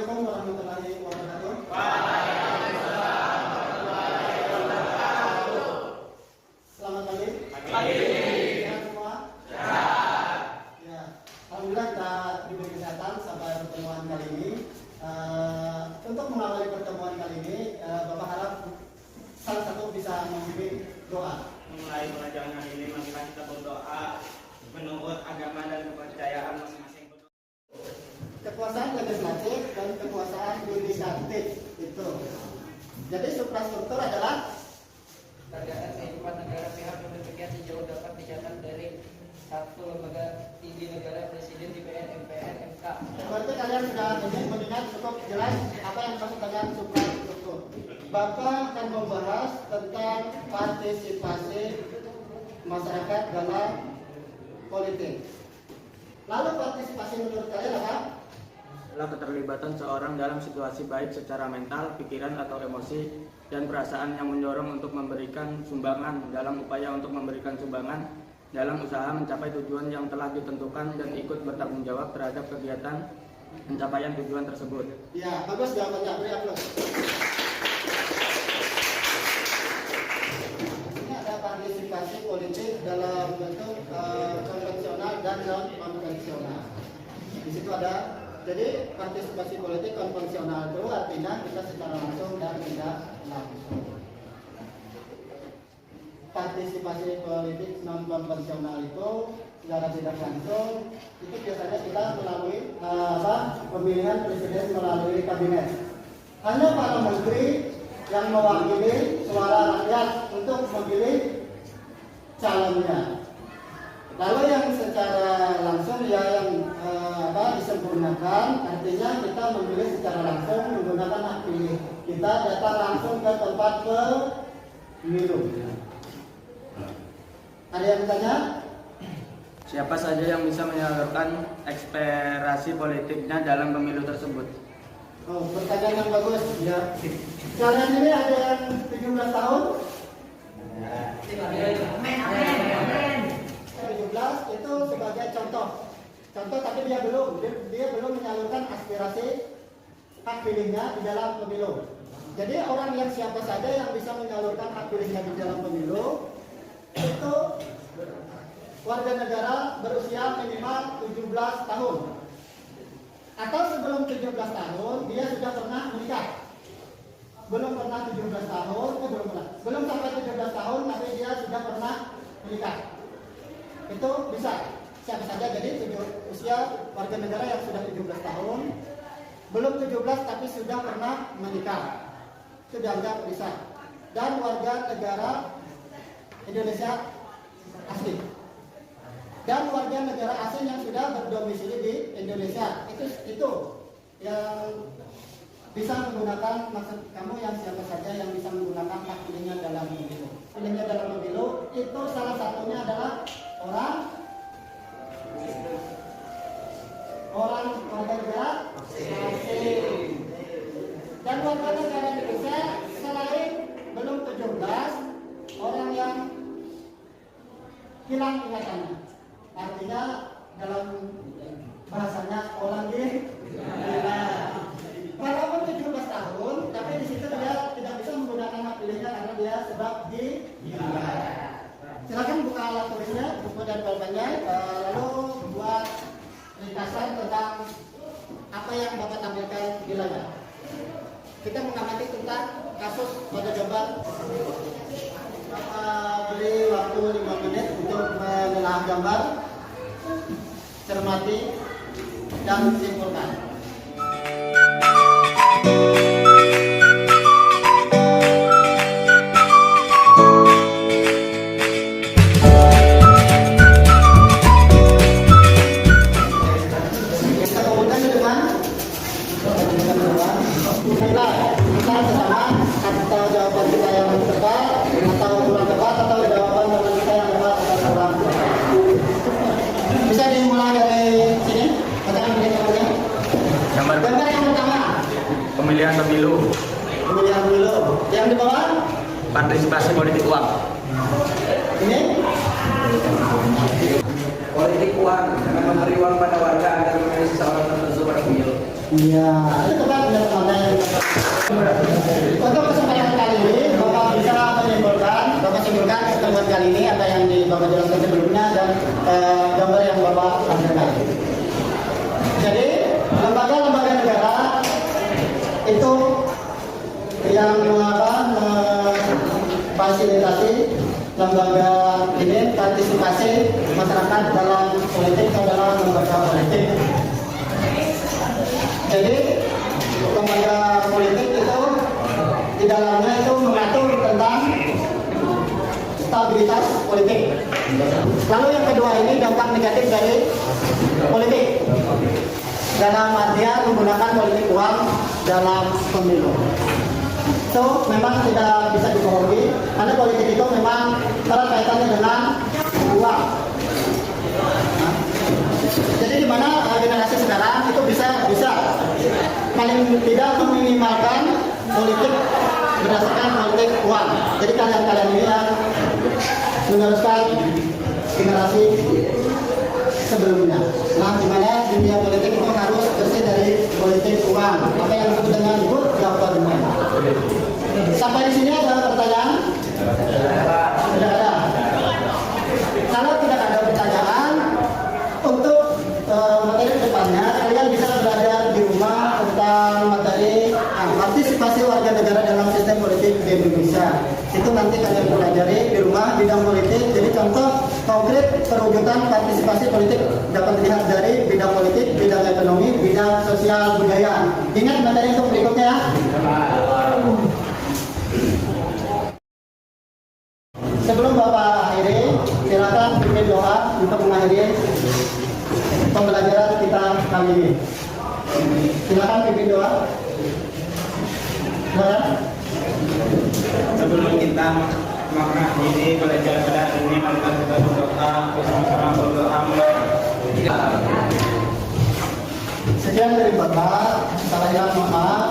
Assalamualaikum warahmatullahi wabarakatuh. Selamat pagi. Sehat semua? Ya. Alhamdulillah kita diberi kesehatan sampai pertemuan kali ini. Untuk mengawali pertemuan kali ini, Bapak harap salah satu bisa memimpin doa. Mulai pelajaran hari ini, marilah kita berdoa menurut agama dan kepercayaan masing-masing. Kekuasaan legislatif dan kekuasaan yudikatif itu. Jadi suprastruktur adalah keadaan kehidupan negara pihak yang demikian sejauh dapat dicatat dari satu lembaga tinggi negara, presiden, DPR, MPR, MK. Berarti kalian sudah mendengar cukup jelas apa yang dimaksud dengan suprastruktur. Bapak akan membahas tentang partisipasi masyarakat dalam politik. Lalu partisipasi menurut kalian apa? Adalah keterlibatan seorang dalam situasi baik secara mental, pikiran atau emosi dan perasaan yang mendorong untuk memberikan sumbangan dalam upaya untuk memberikan sumbangan dalam usaha mencapai tujuan yang telah ditentukan dan ikut bertanggung jawab terhadap kegiatan pencapaian tujuan tersebut. Ya, bagus jawabannya. Beri aplaus. Ini ada partisipasi politik dalam bentuk konvensional dan non konvensional. Di situ ada. Jadi partisipasi politik konvensional itu artinya kita secara langsung dan tidak langsung. Partisipasi politik non konvensional itu secara tidak langsung itu biasanya kita melalui pemilihan presiden melalui kabinet. Hanya para menteri yang mewakili suara rakyat untuk memilih calonnya. Lalu yang secara langsung yang disempurnakan, artinya kita memilih secara langsung menggunakan hak pilih. Kita datang langsung ke tempat pemilu. Ada yang bertanya? Siapa saja yang bisa menyalurkan aspirasi politiknya dalam pemilu tersebut? Oh, pertanyaan yang bagus. Ya. Kalian ini ada yang 17 tahun? 17 itu sebagai contoh, tapi dia belum menyalurkan aspirasi hak pilihnya di dalam pemilu. Jadi orang yang siapa saja yang bisa menyalurkan hak pilihnya di dalam pemilu itu warga negara berusia minimal 17 tahun atau sebelum 17 tahun dia sudah pernah menikah. Belum pernah 17 tahun, belum sampai 17 tahun tapi dia sudah pernah menikah. Itu bisa siapa saja. Jadi usia warga negara yang sudah 17 tahun, belum 17 tapi sudah pernah menikah, itu dianggap bisa. Dan warga negara Indonesia asli dan warga negara asing yang sudah berdomisili di Indonesia itu yang bisa menggunakan, maksud kamu yang siapa saja yang bisa menggunakan hak pilihnya dalam pemilu. Pilihnya dalam pemilu itu salah satunya adalah orang warga negara asing. Dan warga negara Indonesia selain belum 17 orang yang hilang ingatannya. Artinya dalam bahasanya orang gila. Walaupun 17 tahun, tapi di situ dia tidak bisa menggunakan hak pilihnya karena dia sebab gila. Silakan buka alat tulisnya, buku dan pulpennya, lalu buat ringkasan tentang apa yang Bapak tampilkan di layar. Kita mengamati tentang kasus pada gambar. Bapak beri waktu 5 menit untuk menelaah gambar, cermati, dan simpulkan. Bisa dimulai dari sini. Gambar yang pertama. Pemilihan pemilu. Pemilihan pemilu. Yang di bawah. Partisipasi politik uang. Ini. Politik uang dengan memberi uang pada warga agar memilih seseorang tertentu pada pemilu. Iya, itu tepat benar teman-teman. Untuk kesempatan kali ini, Bapak bisa Bapak simpulkan pertemuan kali ini apa yang Bapak jelaskan sebelumnya dan gambar yang Bapak sampaikan. Jadi, lembaga-lembaga negara itu yang memfasilitasi lembaga ini partisipasi masyarakat dalam politik atau dalam lembaga politik. Jadi lembaga politik itu di dalamnya itu mengatur tentang stabilitas politik. Lalu yang kedua ini dampak negatif dari politik dalam artian menggunakan politik uang dalam pemilu. Itu memang tidak bisa dibohongi karena politik itu memang erat kaitannya dengan uang. Nah, jadi di mana generasi sekarang itu bisa paling tidak meminimalkan politik berdasarkan politik uang. Jadi kalian ini yang meneruskan generasi sebelumnya. Nah, di mana dunia politik itu harus bersih dari politik uang. Apa yang disebut dengan good government. Sampai di sini ada pertanyaan? Tidak ada. Kalau tidak ada pertanyaan, untuk materi depannya kalian bisa belajar di rumah tentang materi partisipasi warga negara dalam sistem politik di Indonesia. Itu nanti kalian pelajari di rumah bidang politik. Jadi contoh konkret perwujudan partisipasi politik dapat dilihat dari bidang politik, bidang ekonomi, bidang sosial budaya. Ingat materi untuk berikutnya ya. Sebelum Bapak akhiri, silakan pimpin doa untuk mengakhiri pembelajaran kita kali ini. Silakan pimpin doa. Sebelum kita mengakhiri pelajaran ini, maka kita berdoa bersama-sama berdoa. Sekian dari Bapak, salah hilaf maaf.